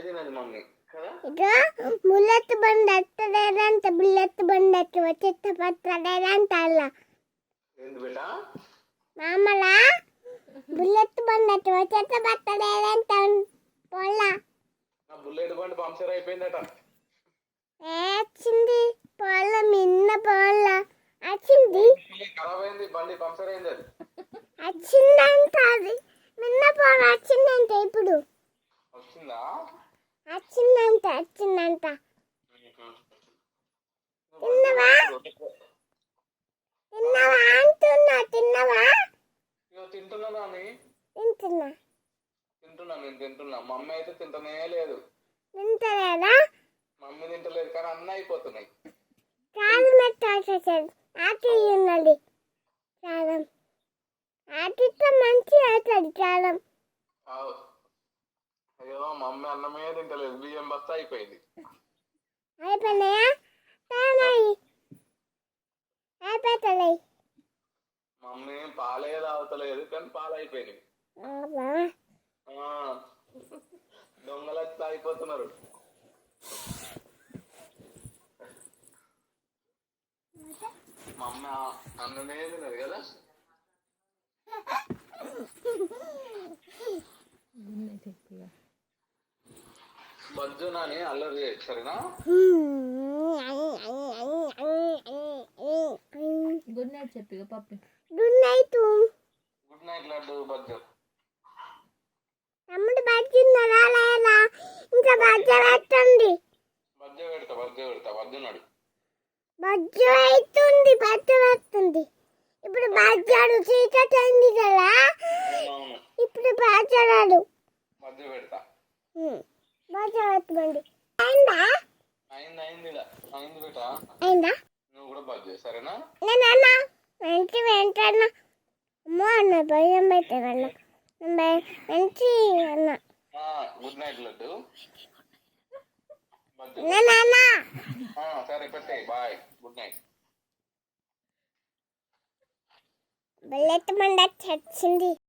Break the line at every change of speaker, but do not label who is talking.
తినది మమ్మీ కదా.
ఇదో బుల్లెట్ బండి ఎత్తలేదంట, బుల్లెట్ బండి ఎత్తి వచ్చి పట్టలేదంట అలా
ఏంది బేటా
మామలా బుల్లెట్ బండి ఎత్తి వచ్చి పట్టలేదంట పోలా.
నా బుల్లెట్ బండి పంక్చర్ అయిపోయిందట.
వచ్చింది పోల మిన్న పోల వచ్చింది,
ఖరాబ్ అయింది బండి, పంక్చర్ అయింది అది.
వచ్చిందంట అది మిన్న పోల వచ్చిందంట ఇప్పుడు
వచ్చిందా.
వచ్చిందంట వచ్చిందంట. తిన్నవా తిన్నవా అంటున్నా, తిన్నవా?
తింటున్నా అని
తింటున్నా
తింటున్నా నేను తింటున్నా. మమ్మీ అయితే తింటనే లేదు.
తింటలేదా?
మమ్మీ తింటలేదు కానీ అన్నీ అయిపోతున్నాయి.
కాలం పెట్టాల్సి ఆటి ఉన్నది కాలం, ఆటితో మంచి అవుతుంది కాలం.
అయ్యో మమ్మీ అన్నమే తింటలేదు, బియ్యం బస్తా అయిపోయింది.
అయిపోయినాయా? అయిపోతలే.
మమ్మీ పాలే తాగుతలేదు కానీ పాలు అయిపోయినాయి. దొంగలకి తాగిపోతున్నారు. మమ్మీ అన్నమే తినదు కదా. బజ్జు నాని అల్లరి చేయొచ్చు సరేనా.
గుడ్ నైట్ చెప్పి పప్పి.
Good night.
Good night Laddu బజ్జు.
తమ్ముడు బజ్జిన్నారా లేదా? ఇంకా బజ్జ పెట్టండి.
బజ్జ పెడతా బజ్జున్నాడు.
బజ్జ అవుతుంది, బజ్జ వస్తుంది. ఇప్పుడు బజ్జాడు చీకటి అయింది కదా, ఇప్పుడు బజ్జాడు
బజ్జ పెడతా.
బజ్జ పెట్టండి. అయిందా?
అయింది బేటా.
అయిందా?
నువ్వు కూడా బజ్జ సరేనా.
నేనన్నా మంచి వెంటన్నా అమ్మో అన్న భయం పెట్టాను మంచి అన్న.
Good night laddu. సరే పెట్టే బాయ్, గుడ్ నైట్.
బుల్లెట్ బండి వచ్చింది.